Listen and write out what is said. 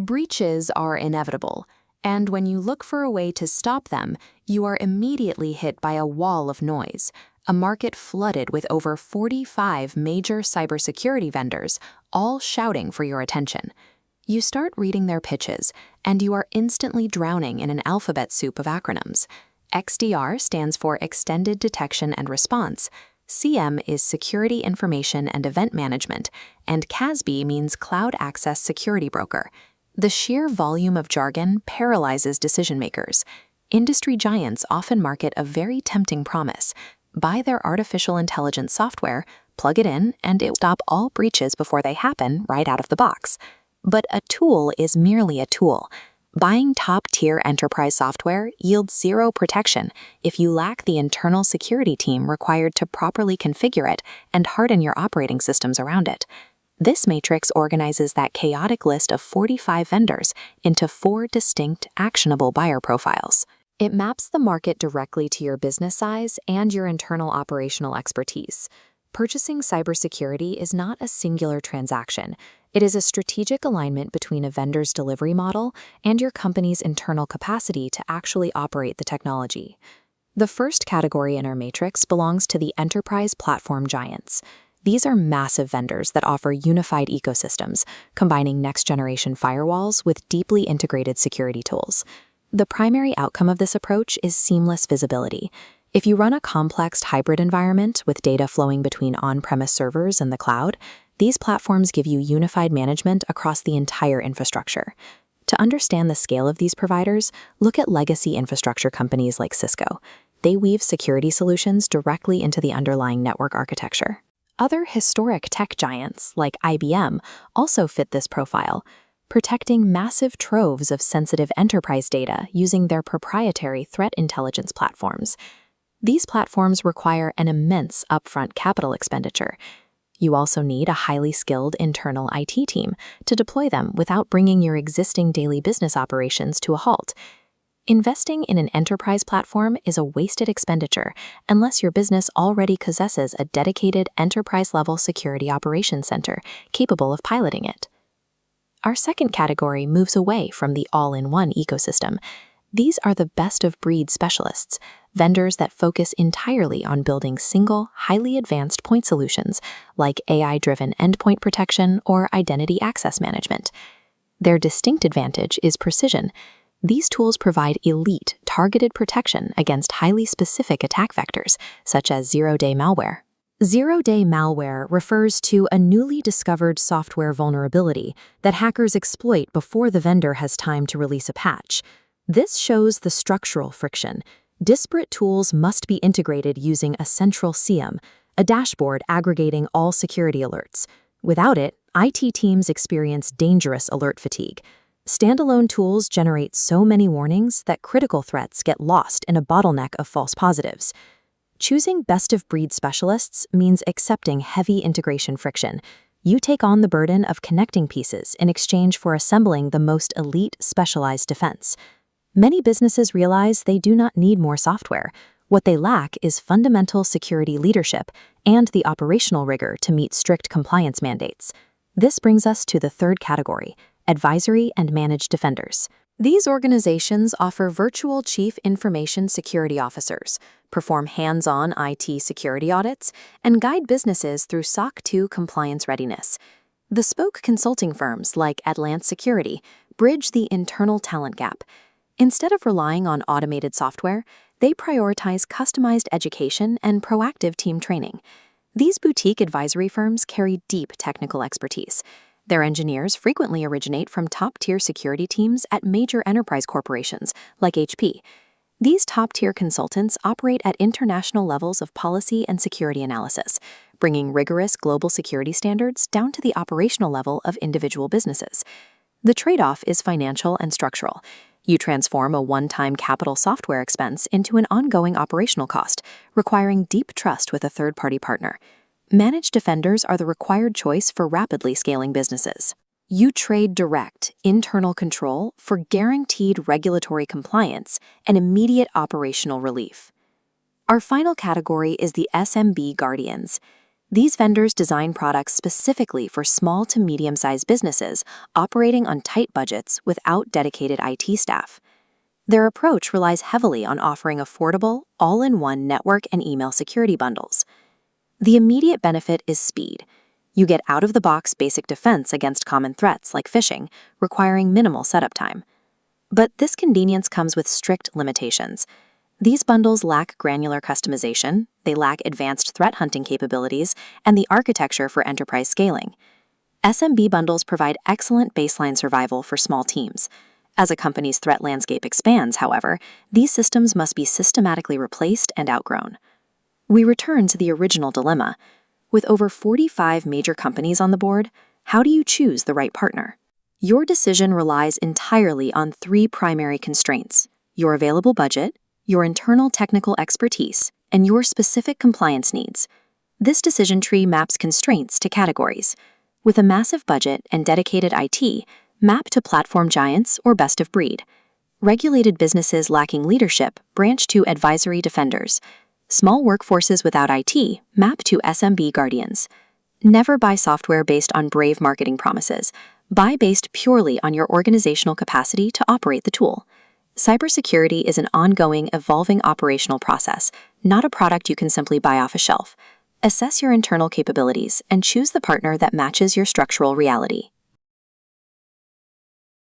Breaches are inevitable, and when you look for a way to stop them, you are immediately hit by a wall of noise, a market flooded with over 45 major cybersecurity vendors, all shouting for your attention. You start reading their pitches, and you are instantly drowning in an alphabet soup of acronyms. XDR stands for Extended Detection and Response, CM is Security Information and Event Management, and CASB means Cloud Access Security Broker. The sheer volume of jargon paralyzes decision-makers. Industry giants often market a very tempting promise: buy their artificial intelligence software, plug it in, and it will stop all breaches before they happen right out of the box. But a tool is merely a tool. Buying top-tier enterprise software yields zero protection if you lack the internal security team required to properly configure it and harden your operating systems around it. This matrix organizes that chaotic list of 45 vendors into 4 distinct, actionable buyer profiles. It maps the market directly to your business size and your internal operational expertise. Purchasing cybersecurity is not a singular transaction. It is a strategic alignment between a vendor's delivery model and your company's internal capacity to actually operate the technology. The first category in our matrix belongs to the enterprise platform giants. These are massive vendors that offer unified ecosystems, combining next-generation firewalls with deeply integrated security tools. The primary outcome of this approach is seamless visibility. If you run a complex hybrid environment with data flowing between on-premise servers and the cloud, these platforms give you unified management across the entire infrastructure. To understand the scale of these providers, look at legacy infrastructure companies like Cisco. They weave security solutions directly into the underlying network architecture. Other historic tech giants, like IBM, also fit this profile, protecting massive troves of sensitive enterprise data using their proprietary threat intelligence platforms. These platforms require an immense upfront capital expenditure. You also need a highly skilled internal IT team to deploy them without bringing your existing daily business operations to a halt. Investing in an enterprise platform is a wasted expenditure unless your business already possesses a dedicated enterprise-level security operations center capable of piloting it. Our second category moves away from the all-in-one ecosystem. These are the best-of-breed specialists, vendors that focus entirely on building single, highly advanced point solutions like AI-driven endpoint protection or identity access management. Their distinct advantage is precision. These tools provide elite, targeted protection against highly specific attack vectors, such as zero-day malware. Zero-day malware refers to a newly discovered software vulnerability that hackers exploit before the vendor has time to release a patch. This shows the structural friction. Disparate tools must be integrated using a central CM, a dashboard aggregating all security alerts. Without it, IT teams experience dangerous alert fatigue. Standalone tools generate so many warnings that critical threats get lost in a bottleneck of false positives. Choosing best-of-breed specialists means accepting heavy integration friction. You take on the burden of connecting pieces in exchange for assembling the most elite specialized defense. Many businesses realize they do not need more software. What they lack is fundamental security leadership and the operational rigor to meet strict compliance mandates. This brings us to the third category: advisory and managed defenders. These organizations offer virtual chief information security officers, perform hands-on IT security audits, and guide businesses through SOC 2 compliance readiness. Bespoke consulting firms like Atlant Security bridge the internal talent gap. Instead of relying on automated software, they prioritize customized education and proactive team training. These boutique advisory firms carry deep technical expertise. Their engineers frequently originate from top-tier security teams at major enterprise corporations like HP. These top-tier consultants operate at international levels of policy and security analysis, bringing rigorous global security standards down to the operational level of individual businesses. The trade-off is financial and structural. You transform a one-time capital software expense into an ongoing operational cost, requiring deep trust with a third-party partner. Managed defenders are the required choice for rapidly scaling businesses. You trade direct, internal control for guaranteed regulatory compliance and immediate operational relief. Our final category is the SMB Guardians. These vendors design products specifically for small to medium-sized businesses operating on tight budgets without dedicated IT staff. Their approach relies heavily on offering affordable, all-in-one network and email security bundles. The immediate benefit is speed. You get out-of-the-box basic defense against common threats like phishing, requiring minimal setup time. But this convenience comes with strict limitations. These bundles lack granular customization, they lack advanced threat hunting capabilities, and the architecture for enterprise scaling. SMB bundles provide excellent baseline survival for small teams. As a company's threat landscape expands, however, these systems must be systematically replaced and outgrown. We return to the original dilemma. With over 45 major companies on the board, how do you choose the right partner? Your decision relies entirely on three primary constraints: your available budget, your internal technical expertise, and your specific compliance needs. This decision tree maps constraints to categories. With a massive budget and dedicated IT, map to platform giants or best of breed. Regulated businesses lacking leadership branch to advisory defenders. Small workforces without IT map to SMB guardians. Never buy software based on brave marketing promises. Buy based purely on your organizational capacity to operate the tool. Cybersecurity is an ongoing, evolving operational process, not a product you can simply buy off a shelf. Assess your internal capabilities and choose the partner that matches your structural reality.